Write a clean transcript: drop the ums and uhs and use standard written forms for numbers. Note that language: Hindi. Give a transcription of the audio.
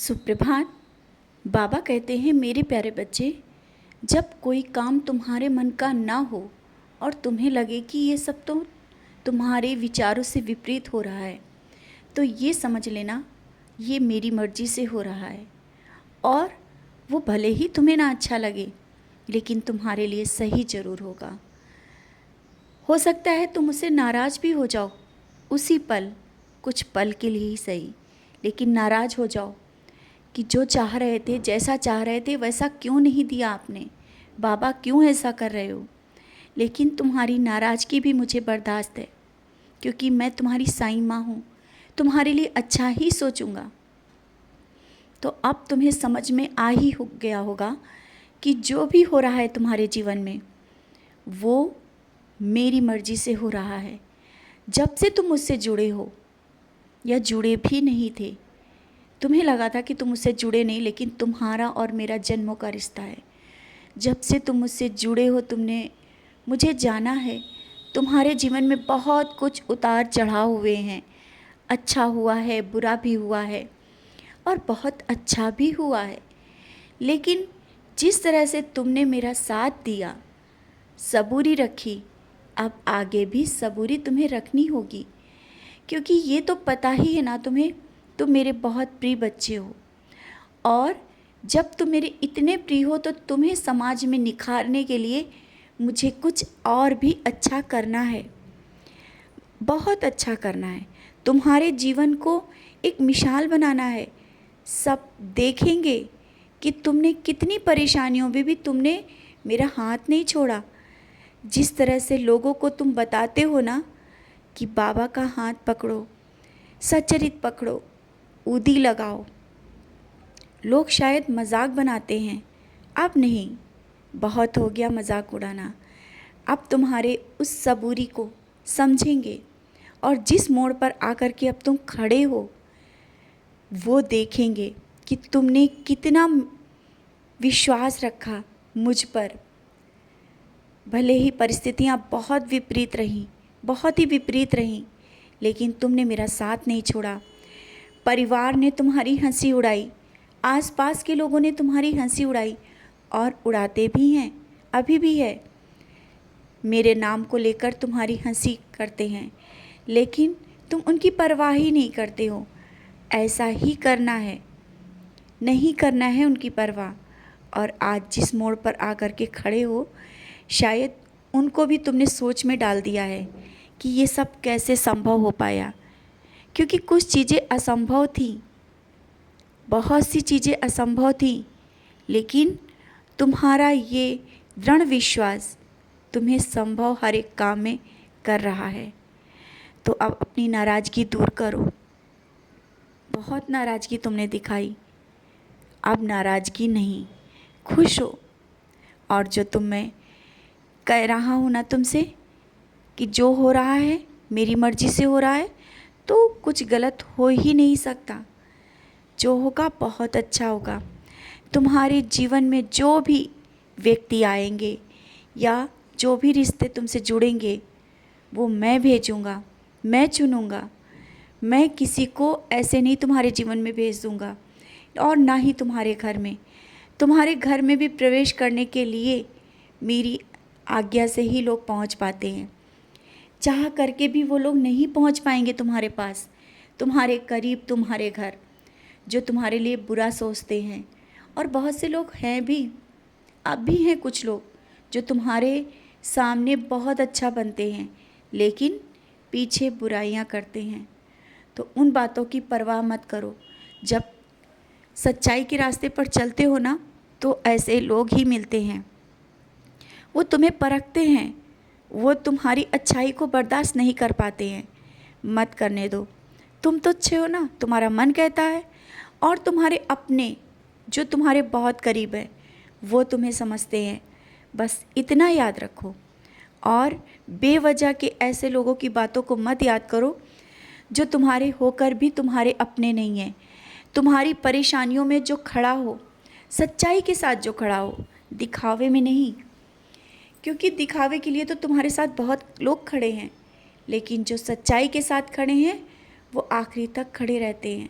सुप्रभात। बाबा कहते हैं, मेरे प्यारे बच्चे, जब कोई काम तुम्हारे मन का ना हो और तुम्हें लगे कि ये सब तो तुम्हारे विचारों से विपरीत हो रहा है, तो ये समझ लेना ये मेरी मर्ज़ी से हो रहा है। और वो भले ही तुम्हें ना अच्छा लगे, लेकिन तुम्हारे लिए सही ज़रूर होगा। हो सकता है तुम उससे नाराज़ भी हो जाओ उसी पल, कुछ पल के लिए ही सही, लेकिन नाराज़ हो जाओ कि जो चाह रहे थे, जैसा चाह रहे थे वैसा क्यों नहीं दिया आपने, बाबा क्यों ऐसा कर रहे हो। लेकिन तुम्हारी नाराज़गी भी मुझे बर्दाश्त है, क्योंकि मैं तुम्हारी साईं माँ हूँ, तुम्हारे लिए अच्छा ही सोचूंगा। तो अब तुम्हें समझ में आ ही हो गया होगा कि जो भी हो रहा है तुम्हारे जीवन में वो मेरी मर्ज़ी से हो रहा है। जब से तुम मुझसे जुड़े हो या जुड़े भी नहीं थे, तुम्हें लगा था कि तुम मुझसे जुड़े नहीं, लेकिन तुम्हारा और मेरा जन्मों का रिश्ता है। जब से तुम मुझसे जुड़े हो, तुमने मुझे जाना है। तुम्हारे जीवन में बहुत कुछ उतार चढ़ाव हुए हैं, अच्छा हुआ है, बुरा भी हुआ है और बहुत अच्छा भी हुआ है। लेकिन जिस तरह से तुमने मेरा साथ दिया, सबूरी रखी, अब आगे भी सबूरी तुम्हें रखनी होगी, क्योंकि ये तो पता ही है ना तुम्हें, तुम मेरे बहुत प्रिय बच्चे हो। और जब तुम मेरे इतने प्रिय हो तो तुम्हें समाज में निखारने के लिए मुझे कुछ और भी अच्छा करना है, बहुत अच्छा करना है। तुम्हारे जीवन को एक मिसाल बनाना है। सब देखेंगे कि तुमने कितनी परेशानियों में भी तुमने मेरा हाथ नहीं छोड़ा। जिस तरह से लोगों को तुम बताते हो ना कि बाबा का हाथ पकड़ो, सच्चरित पकड़ो, ऊदी लगाओ, लोग शायद मजाक बनाते हैं। अब नहीं, बहुत हो गया मजाक उड़ाना। अब तुम्हारे उस सबूरी को समझेंगे और जिस मोड़ पर आकर के अब तुम खड़े हो वो देखेंगे कि तुमने कितना विश्वास रखा मुझ पर। भले ही परिस्थितियाँ बहुत विपरीत रहीं, बहुत ही विपरीत रहीं, लेकिन तुमने मेरा साथ नहीं छोड़ा। परिवार ने तुम्हारी हंसी उड़ाई, आसपास के लोगों ने तुम्हारी हंसी उड़ाई और उड़ाते भी हैं, अभी भी है। मेरे नाम को लेकर तुम्हारी हंसी करते हैं, लेकिन तुम उनकी परवाह ही नहीं करते हो। ऐसा ही करना है, नहीं करना है उनकी परवाह। और आज जिस मोड़ पर आकर के खड़े हो, शायद उनको भी तुमने सोच में डाल दिया है कि ये सब कैसे संभव हो पाया, क्योंकि कुछ चीज़ें असंभव थी, बहुत सी चीज़ें असंभव थी, लेकिन तुम्हारा ये दृढ़ विश्वास तुम्हें संभव हर एक काम में कर रहा है। तो अब अपनी नाराज़गी दूर करो। बहुत नाराज़गी तुमने दिखाई, अब नाराज़गी नहीं, खुश हो। और जो मैं कह रहा हूँ ना तुमसे कि जो हो रहा है मेरी मर्ज़ी से हो रहा है, तो कुछ गलत हो ही नहीं सकता। जो होगा बहुत अच्छा होगा। तुम्हारे जीवन में जो भी व्यक्ति आएंगे या जो भी रिश्ते तुमसे जुड़ेंगे वो मैं भेजूँगा, मैं चुनूँगा। मैं किसी को ऐसे नहीं तुम्हारे जीवन में भेज दूँगा, और ना ही तुम्हारे घर में। तुम्हारे घर में भी प्रवेश करने के लिए मेरी आज्ञा से ही लोग पहुँच पाते हैं। चाह करके भी वो लोग नहीं पहुँच पाएंगे तुम्हारे पास, तुम्हारे करीब, तुम्हारे घर, जो तुम्हारे लिए बुरा सोचते हैं। और बहुत से लोग हैं भी, अब भी हैं कुछ लोग जो तुम्हारे सामने बहुत अच्छा बनते हैं, लेकिन पीछे बुराइयां करते हैं। तो उन बातों की परवाह मत करो। जब सच्चाई के रास्ते पर चलते हो ना, तो ऐसे लोग ही मिलते हैं। वो तुम्हें परखते हैं, वो तुम्हारी अच्छाई को बर्दाश्त नहीं कर पाते हैं। मत करने दो। तुम तो अच्छे हो ना, तुम्हारा मन कहता है। और तुम्हारे अपने जो तुम्हारे बहुत करीब है वो तुम्हें समझते हैं। बस इतना याद रखो। और बेवजह के ऐसे लोगों की बातों को मत याद करो जो तुम्हारे होकर भी तुम्हारे अपने नहीं हैं। तुम्हारी परेशानियों में जो खड़ा हो, सच्चाई के साथ जो खड़ा हो, दिखावे में नहीं, क्योंकि दिखावे के लिए तो तुम्हारे साथ बहुत लोग खड़े हैं, लेकिन जो सच्चाई के साथ खड़े हैं वो आखिरी तक खड़े रहते हैं।